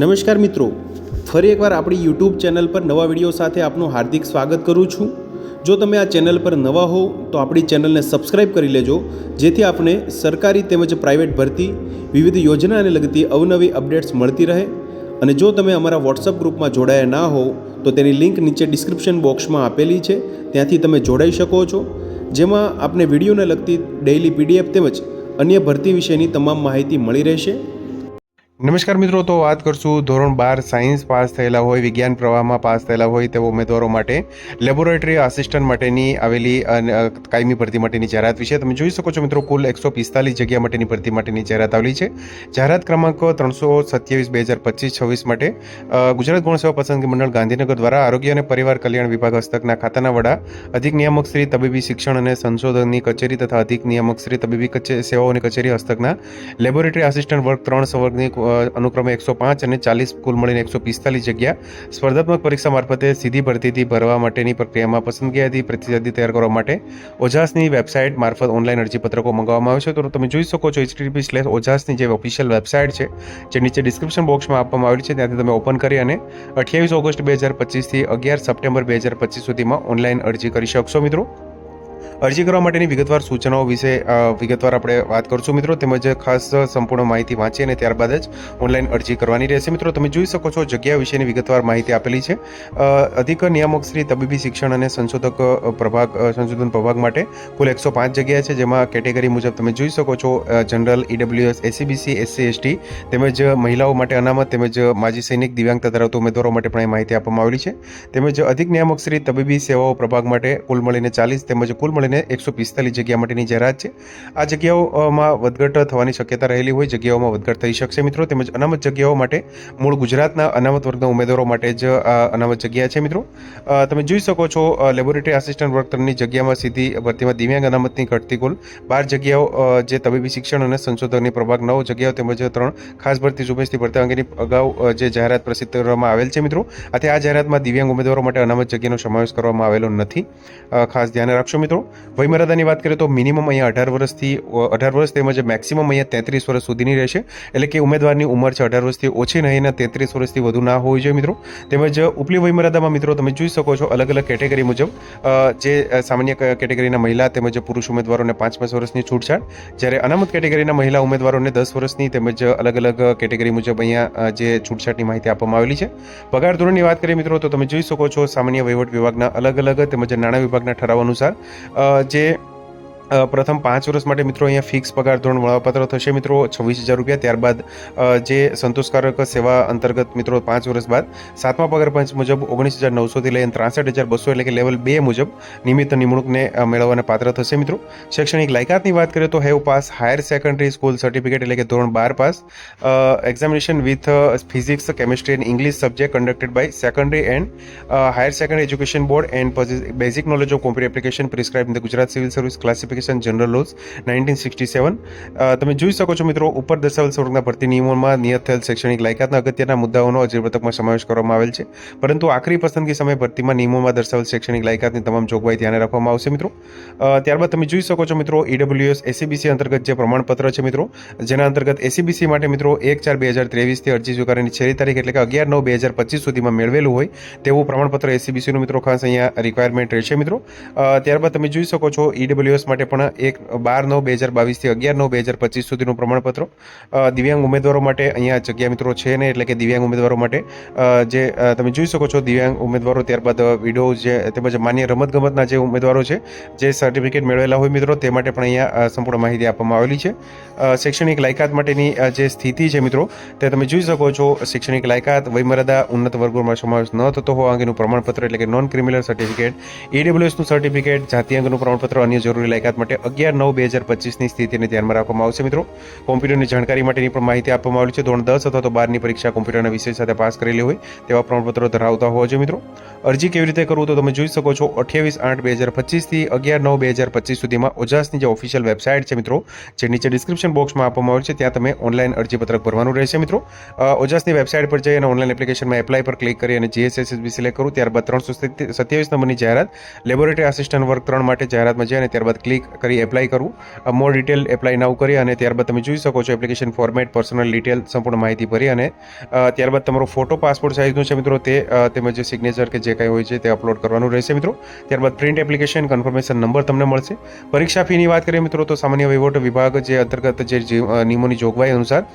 નમસ્કાર મિત્રો, ફરી એકવાર આપણી યુટ્યુબ ચેનલ પર નવા વિડીયો સાથે આપનું હાર્દિક સ્વાગત કરું છું। જો તમે આ ચેનલ પર નવા હો તો આપણી ચેનલને સબસ્ક્રાઇબ કરી લેજો, જેથી આપને સરકારી તેમજ પ્રાઇવેટ ભરતી વિવિધ યોજનાને લગતી અવનવી અપડેટ્સ મળતી રહે। અને જો તમે અમારા વોટ્સઅપ ગ્રુપમાં જોડાયા ના હો તો તેની લિંક નીચે ડિસ્ક્રિપ્શન બોક્સમાં આપેલી છે, ત્યાંથી તમે જોડાઈ શકો છો, જેમાં આપને વિડીયોને લગતી ડેઇલી પીડીએફ તેમજ અન્ય ભરતી વિશેની તમામ માહિતી મળી રહેશે। નમસ્કાર મિત્રો, તો વાત કરશું ધોરણ 12 સાયન્સ પાસ થયેલા હોય, વિજ્ઞાન પ્રવાહમાં પાસ થયેલા હોય તેવા ઉમેદવારો માટે લેબોરેટરી આસિસ્ટન્ટ માટેની આવેલી કાયમી ભરતી માટેની જાહેરાત વિશે તમે જોઈ શકો છો મિત્રો। કુલ 145 જગ્યા માટેની ભરતી માટેની જાહેરાત આવેલી છે। જાહેરાત ક્રમાંક 327/2025-26 માટે ગુજરાત ગૌણ સેવા પસંદગી મંડળ ગાંધીનગર દ્વારા આરોગ્ય અને પરિવાર કલ્યાણ વિભાગ હસ્તકના ખાતાના વડા, અધિક નિયામક શ્રી તબીબી શિક્ષણ અને સંશોધનની કચેરી તથા અધિક નિયામક શ્રી તબીબી સેવાઓની કચેરી હસ્તકના લેબોરેટરી આસિસ્ટન્ટ વર્ગ 3 સંવર્ગની અનુક્રમે 105 અને 40 કુલ મળીને 145 જગ્યા સ્પર્ધાત્મક પરીક્ષા મારફતે સીધી ભરતીથી ભરવા માટેની પ્રક્રિયામાં પસંદગી પ્રતિસાદી તૈયાર કરવા માટે ઓજાસની વેબસાઇટ મારફત ઓનલાઈન અરજીપત્રકો મંગાવવામાં આવે છે। તો તમે જોઈ શકો છો http/ojasની જે ઓફિશિયલ વેબસાઇટ છે, જે નીચે ડિસ્ક્રિપ્શન બોક્સમાં આપવામાં આવેલી છે, ત્યાંથી તમે ઓપન કરી અને 28 ઓગસ્ટ 2025 થી 11 સપ્ટેમ્બર 2025 સુધીમાં ઓનલાઈન અરજી કરી શકશો મિત્રો। અરજી કરવા માટેની વિગતવાર સૂચનાઓ વિશે વિગતવાર આપણે વાત કરશું મિત્રો, તેમજ ખાસ સંપૂર્ણ માહિતી વાંચી અને ત્યારબાદ જ ઓનલાઈન અરજી કરવાની રહેશે મિત્રો। તમે જોઈ શકો છો જગ્યા વિશેની વિગતવાર માહિતી આપેલી છે। અધિક નિયામક શ્રી તબીબી શિક્ષણ અને સંશોધન પ્રભાગ માટે કુલ 105 જગ્યા છે, જેમાં કેટેગરી મુજબ તમે જોઈ શકો છો general, EWS, SCBC, SC, ST તેમજ મહિલાઓ માટે અનામત તેમજ માજી સૈનિક દિવ્યાંગતા ધરાવતા ઉમેદવારો માટે પણ માહિતી આપવામાં આવેલી છે। તેમજ અધિક નિયામક શ્રી તબીબી સેવાઓ પ્રભાગ માટે કુલ મળીને 40 તેમજ કુલ મળીને 145 જગ્યા માટેની જાહેરાત છે। આ જગ્યાઓમાં વધઘટ થવાની શક્યતા રહેલી હોય, જગ્યાઓમાં વધઘટ થઈ શકશે મિત્રો। તેમજ અનામત જગ્યાઓ માટે મૂળ ગુજરાતના અનામત વર્ગના ઉમેદવારો માટે જ અનામત જગ્યા છે મિત્રો। તમે જોઈ શકો છો લેબોરેટરી આસિસ્ટન્ટ વર્ગ 3ની જગ્યામાં સીધી ભરતીમાં દિવ્યાંગ અનામતની ઘટતી કુલ 12 જગ્યાઓ, જે તબીબી શિક્ષણ અને સંશોધનની પ્રભાગ 9 જગ્યાઓ તેમજ 3 ખાસ ભરતી ઝુંબેશથી ભરતી અંગેની અગાઉ જે જાહેરાત પ્રસિદ્ધ કરવામાં આવેલ છે મિત્રો। આથી આ જાહેરાતમાં દિવ્યાંગ ઉમેદવારો માટે અનામત જગ્યાનો સમાવેશ કરવામાં આવેલો નથી, ખાસ ધ્યાન રાખશો મિત્રો। વયમર્યાદાની વાત કરીએ તો મિનિમમ અહીંયા 18 વર્ષ તેમજ મેક્સિમમ અહીંયા 33 વર્ષ સુધીની રહેશે, એટલે કે ઉમેદવારની ઉંમર છે 18 વર્ષથી ઓછી નહીં, 33 વર્ષથી વધુ ના હોવી જોઈએ મિત્રો। તેમજ ઉપલી વયમર્યાદામાં મિત્રો તમે જોઈ શકો છો અલગ અલગ કેટેગરી મુજબ જે સામાન્ય કેટેગરીના મહિલા તેમજ પુરુષ ઉમેદવારોને 5 વર્ષની છૂટછાટ, જ્યારે અનામત કેટેગરીના મહિલા ઉમેદવારોને 10 વર્ષની તેમજ અલગ અલગ કેટેગરી મુજબ અહીંયા જે છૂટછાટની માહિતી આપવામાં આવેલી છે। પગાર ધોરણની વાત કરીએ મિત્રો તો તમે જોઈ શકો છો સામાન્ય વહીવટ વિભાગના અલગ અલગ તેમજ નાણાં વિભાગના ઠરાવ અનુસાર જે પ્રથમ 5 વર્ષ માટે મિત્રો અહીંયા ફિક્સ પગાર ધોરણ મળવાપાત્ર થશે મિત્રો 26,000 રૂપિયા। ત્યારબાદ જે સંતોષકારક સેવા અંતર્ગત મિત્રો 5 વર્ષ બાદ 7મા પગાર પંચ મુજબ 19,900 થી લઈને 63,200 એટલે કે લેવલ 2 મુજબ નિયમિત નિમણૂકને મેળવવાને પાત્ર થશે મિત્રો। શૈક્ષણિક લાયકાતની વાત કરીએ તો have pass higher secondary school certificate એટલે કે ધોરણ 12 pass, examination with physics, chemistry and English subject conducted by secondary and higher secondary education board and basic knowledge of computer application prescribe in the Gujarat civil service classification general laws 1967। તમે જોઈ શકો છો મિત્રો ઉપર દર્શાવેલ સ્વરૂપના ભરતી નિયમોમાં નિયત થયેલ શૈક્ષણિક લાયકાતના અગત્યના મુદ્દાઓનો અરજીપત્રકમાં સમાવેશ કરવામાં આવેલ છે, પરંતુ આખરી પસંદગી સમયે ભરતીમાં નિયમોમાં દર્શાવેલ શૈક્ષણિક લાયકાતની તમામ જોગવાઈ ધ્યાને રાખવામાં આવશે મિત્રો। ત્યારબાદ તમે જોઈ શકો છો મિત્રો ઈડબ્લ્યુએસ એસસીબીસી અંતર્ગત જે પ્રમાણપત્ર છે મિત્રો, જેના અંતર્ગત એસસીબીસી માટે મિત્રો 1/4/2023 થી અરજી સ્વીકારવાની છેલ્લી તારીખ એટલે કે 11/9/2025 સુધીમાં મેળવેલું હોય તેવું પ્રમાણપત્ર એસસીબીસીનું મિત્રો ખાસ અહીંયા રિક્વાયરમેન્ટ રહેશે મિત્રો। ત્યારબાદ તમે જોઈ શકો છો ઈડબ્લ્યુએસ માટે પણ 12/9/2022 થી 11/9/2025 સુધીનું પ્રમાણપત્ર। દિવ્યાંગ ઉમેદવારો માટે અહીંયા જગ્યા મિત્રો છે ને, એટલે કે દિવ્યાંગ ઉમેદવારો માટે જે તમે જોઈ શકો છો દિવ્યાંગ ઉમેદવારો, ત્યારબાદ વિડો જે તેમજ માન્ય રમતગમતના જે ઉમેદવારો છે જે સર્ટિફિકેટ મેળવેલા હોય મિત્રો તે માટે પણ અહીંયા સંપૂર્ણ માહિતી આપવામાં આવેલી છે। શૈક્ષણિક લાયકાત માટેની જે સ્થિતિ છે મિત્રો તે તમે જોઈ શકો છો, શૈક્ષણિક લાયકાત વયમર્યાદા ઉન્નત વર્ગોમાં સમાવેશ ન થતો હોવા અંગેનું પ્રમાણપત્ર એટલે કે નોન ક્રિમિનલ સર્ટિફિકેટ, ઈડબ્લ્યુએસનું સર્ટિફિકેટ, જાતિ અંગનું પ્રમાણપત્ર, અન્ય જરૂરી લાયકાત માટે 11/9/2025ની સ્થિતિને ધ્યાનમાં રાખવામાં આવશે મિત્રો। કોમ્પ્યુટરની જાણકારી માટેની પણ માહિતી આપવામાં આવેલી છે, ધોરણ 10 અથવા તો 12ની પરીક્ષા કોમ્પ્યુટરના વિષય સાથે પાસ કરેલી હોય તેવા પ્રમાણપત્રો ધરાવતા હોવા જોઈએ મિત્રો। અરજી કેવી રીતે કરવું તો તમે જોઈ શકો છો 28/8/2025 થી 11/9/2025 સુધીમાં ઓજાસની જે ઓફિશિયલ વેબસાઇટ છે મિત્રો, જે નીચે ડિસ્ક્રિપ્શન બોક્સમાં આપવામાં આવેલ છે, ત્યાં તમે ઓનલાઈન અરજીપત્રક ભરવાનું રહેશે મિત્રો। ઓજાસની વેબસાઇટ પર જઈ અને ઓનલાઈન એપ્લિકેશનમાં એપ્લાય પર ક્લિક કરી અને જીએસએસબી સિલેક્ટ કરું, ત્યારબાદ 327 નંબરની જાહેરાત લેબોરેટરી આસિસ્ટન્ટ વર્ગ 3 માટે જાહેરાતમાં જઈ અને ત્યારબાદ ક્લિક ક્લિક કરી એપ્લાય કરવું. મોર ડિટેલ એપ્લાય નાવ કરી અને ત્યારબાદ તમે જોઈ શકો છો એપ્લિકેશન ફોર્મેટ, પર્સનલ ડિટેલ, સંપૂર્ણ માહિતી ભરી અને ત્યારબાદ તમારો ફોટો પાસપોર્ટ સાઇઝનો છે મિત્રો તે તેમજ સિગ્નેચર કે જે કંઈ હોય છે તે અપલોડ કરવાનું રહેશે મિત્રો. ત્યારબાદ પ્રિન્ટ એપ્લિકેશન, કન્ફર્મેશન નંબર તમને મળશે. પરીક્ષા ફીની વાત કરીએ મિત્રો તો સામાન્ય વહીવટ વિભાગ જે અંતર્ગત જે નિયમોની જોગવાઈ અનુસાર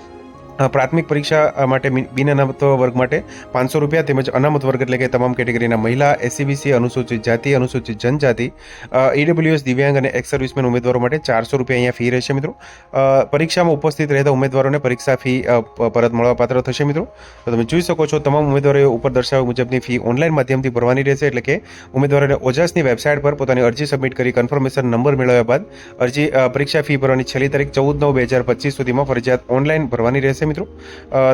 પ્રાથમિક પરીક્ષા માટે બિન અનામત વર્ગ માટે 500 રૂપિયા તેમજ અનામત વર્ગ એટલે કે તમામ કેટેગરીના મહિલા, એસસીબીસી, અનુસૂચિત જાતિ, અનુસૂચિત જનજાતિ, ઈડબ્લ્યુએસ, દિવ્યાંગ અને એક્સ સર્વિસમેન ઉમેદવારો માટે 400 રૂપિયા અહીંયા ફી રહેશે મિત્રો. પરીક્ષામાં ઉપસ્થિત રહેતા ઉમેદવારોને પરીક્ષા ફી પરત મળવાપાત્ર થશે મિત્રો. તો તમે જોઈ શકો છો તમામ ઉમેદવારોએ ઉપર દર્શાવ્યા મુજબની ફી ઓનલાઈન માધ્યમથી ભરવાની રહેશે. એટલે કે ઉમેદવારોને ઓજાસની વેબસાઇટ પર પોતાની અરજી સબમિટ કરી કન્ફર્મેશન નંબર મેળવ્યા બાદ પરીક્ષા ફી ભરવાની છેલ્લી તારીખ 14/9/2025 સુધીમાં ફરજિયાત ઓનલાઈન ભરવાની રહેશે મિત્રો.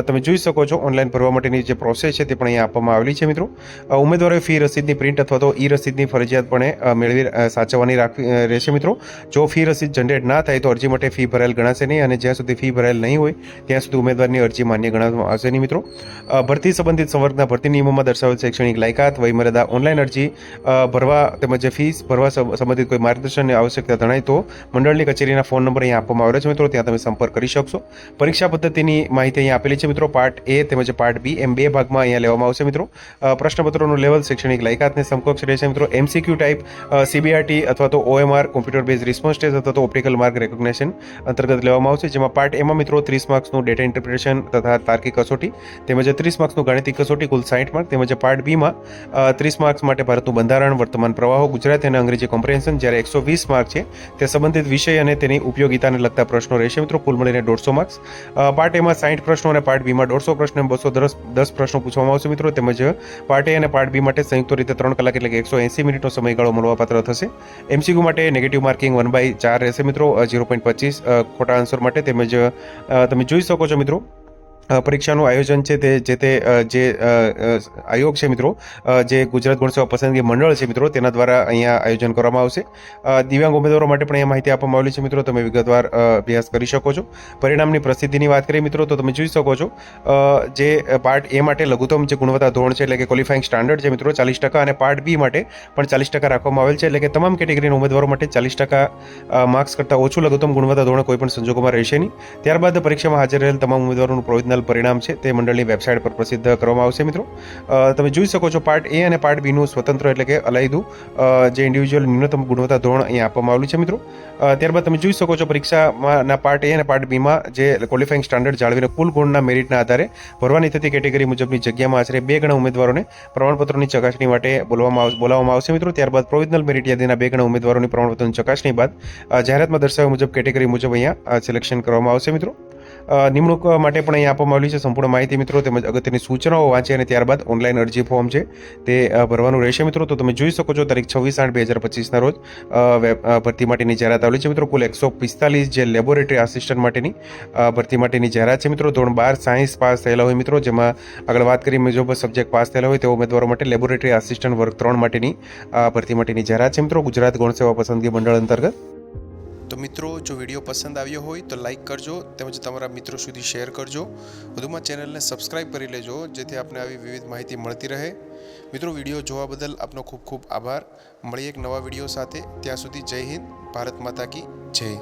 તમે જોઈ શકો છો ઓનલાઈન ભરવા માટેની જે પ્રોસેસ છે તે પણ અહીંયા આપવામાં આવેલી છે મિત્રો. ઉમેદવારોએ ફી રસીદની પ્રિન્ટ અથવા તો ઈ રસીદની ફરજિયાતપણે મેળવી સાચવવાની રાખવી રહેશે મિત્રો. જો ફી રસીદ જનરેટ ના થાય તો અરજી માટે ફી ભરાયેલ ગણાશે નહીં અને જ્યાં સુધી ફી ભરાયેલ નહીં હોય ત્યાં સુધી ઉમેદવારની અરજી માન્ય ગણવામાં આવશે નહીં મિત્રો. ભરતી સંબંધિત સંવર્ગના ભરતી નિયમોમાં દર્શાવેલ શૈક્ષણિક લાયકાત, વયમર્યાદા, ઓનલાઈન અરજી ભરવા તેમજ ફીસ ભરવા સંબંધિત કોઈ માર્ગદર્શનની આવશ્યકતા જણાય તો મંડળની કચેરીના ફોન નંબર અહીંયા આપવામાં આવેલો છે મિત્રો. ત્યાં તમે સંપર્ક કરી શકશો. પરીક્ષા પદ્ધતિની માહિતી અહીંયા આપેલી છે મિત્રો. પાર્ટ એ તેમજ પાર્ટ બી એમ 2 ભાગમાં અહીંયા લેવામાં આવશે મિત્રો. પ્રશ્નપત્રોનું લેવલ શૈક્ષણિક લાયકાતને સમકક્ષ રહેશે મિત્રો. એમસીક્યુ ટાઈપ, સીબીઆરટી અથવા તો OMR, computer base response test અથવા તો ઓપ્ટિકલ માર્ક રેકોગ્નિશન અંતર્ગત લેવામાં આવશે. જેમાં પાર્ટ એમાં મિત્રો 30 માર્ક્સનું ડેટા ઇન્ટરપ્રિટેશન તથા તાર્કિક કસોટી તેમજ 30 માર્ક્સનું ગાણિતિક કસોટી, કુલ 60 માર્ક. તેમજ પાર્ટ બીમાં 30 માર્ક્સ માટે ભારતનું બંધારણ, વર્તમાન પ્રવાહો, ગુજરાતી અને અંગ્રેજી કોમ્પ્રિહેન્શન, જ્યારે 120 માર્ક છે તે સંબંધિત વિષય અને તેની ઉપયોગિતાને લગતા પ્રશ્નો રહેશે મિત્રો. કુલ મળીને 150 માર્ક્સ. પાર્ટ એમાં 60 પ્રશ્નો અને પાર્ટ બીમાં 150 પ્રશ્નો એમ 210 પ્રશ્નો પૂછવામાં આવશે મિત્રો. તેમજ પાર્ટ એ અને પાર્ટ બી માટે સંયુક્ત રીતે 3 કલાક એટલે કે 180 મિનિટનો સમયગાળો મળવાપાત્ર થશે. એમસીક્યુ માટે નેગેટિવ માર્કિંગ 1/4 રહેશે મિત્રો, 0.25 ખોટા આન્સર માટે. તેમજ તમે જોઈ શકો છો મિત્રો પરીક્ષાનું આયોજન છે તે જે આયોગ છે મિત્રો, જે ગુજરાત ગૌણ સેવા પસંદગી મંડળ છે મિત્રો તેના દ્વારા અહીંયા આયોજન કરવામાં આવશે. દિવ્યાંગ ઉમેદવારો માટે પણ અહીંયા માહિતી આપવામાં આવેલી છે મિત્રો. તમે વિગતવાર અભ્યાસ કરી શકો છો. પરિણામની પ્રસિદ્ધિની વાત કરીએ મિત્રો તો તમે જોઈ શકો છો જે પાર્ટ એ માટે લઘુત્તમ જે ગુણવત્તા ધોરણ છે એટલે કે ક્વોલિફાઇંગ સ્ટાન્ડર્ડ છે મિત્રો 40% અને પાર્ટ બી માટે પણ 40% રાખવામાં આવેલ છે. એટલે કે તમામ કેટેગરીના ઉમેદવારો માટે 40% માર્ક્સ કરતાં ઓછું લઘુત્તમ ગુણવત્તા ધોરણ કોઈ પણ સંજોગોમાં રહેશે નહીં. ત્યારબાદ પરીક્ષામાં હાજર રહેલ તમામ ઉમેદવારોનું પ્રોવિઝનલ પરિણામ છે તે મંડળની વેબસાઇટ પર પ્રસિદ્ધ કરવામાં આવશે મિત્રો. તમે જોઈ શકો છો પાર્ટ એ અને પાર્ટ બીનું સ્વતંત્ર એટલે કે અલાયદું જે ઇન્ડિવિજ્યુઅલ ન્યૂનતમ ગુણવત્તા ધોરણ અહીંયા આપવામાં આવેલું છે મિત્રો. ત્યારબાદ તમે જોઈ શકો છો પરીક્ષાના પાર્ટ એ અને પાર્ટ બીમાં જે ક્વોલિફાઇંગ સ્ટાન્ડર્ડ જાળવીને કુલ ગુણના મેરિટના આધારે ભરવાની થતી કેટેગરી મુજબની જગ્યામાં આશરે 2 ગણા ઉમેદવારોને પ્રમાણપત્રોની ચકાસણી માટે બોલાવવામાં આવશે મિત્રો. ત્યારબાદ પ્રોવિઝનલ મેરિટ યાદીના 2 ગણા ઉમેદવારોની પ્રમાણપત્રોની ચકાસણી બાદ જાહેરાતમાં દર્શાવ્યા મુજબ કેટેગરી મુજબ અહીંયા સિલેક્શન કરવામાં આવશે મિત્રો. નિમણૂક માટે પણ અહીંયા આપવામાં આવેલી છે સંપૂર્ણ માહિતી મિત્રો. તેમજ અગત્યની સૂચનાઓ વાંચી અને ત્યારબાદ ઓનલાઈન અરજી ફોર્મ છે તે ભરવાનું રહેશે મિત્રો. તો તમે જોઈ શકો છો તારીખ 26/8/2025ના રોજ ભરતી માટેની જાહેરાત આવેલી છે મિત્રો. કુલ 145 જે લેબોરેટરી આસિસ્ટન્ટ માટેની ભરતી માટેની જાહેરાત છે મિત્રો. ધોરણ 12 સાયન્સ પાસ થયેલા હોય મિત્રો, જેમાં આગળ વાત કરી મુજબ સબ્જેક્ટ પાસ થયેલા હોય તેવા ઉમેદવારો માટે લેબોરેટરી આસિસ્ટન્ટ વર્ગ 3 માટેની ભરતી માટેની જાહેરાત છે મિત્રો ગુજરાત ગૌણ સેવા પસંદગી મંડળ અંતર્ગત. તો મિત્રો જો વિડીયો પસંદ આવ્યો હોય તો લાઇક કરજો તેમજ તમારા મિત્રો સુધી શેર કરજો. વધુમાં ચેનલને સબસ્ક્રાઈબ કરી લેજો જેથી આપને આવી વિવિધ માહિતી મળતી રહે. મિત્રો વિડીયો જોવા બદલ આપનો ખૂબ ખૂબ આભાર. મળીએ એક નવા વિડીયો સાથે. ત્યાં સુધી જય હિન્દ, ભારત માતા કી જય.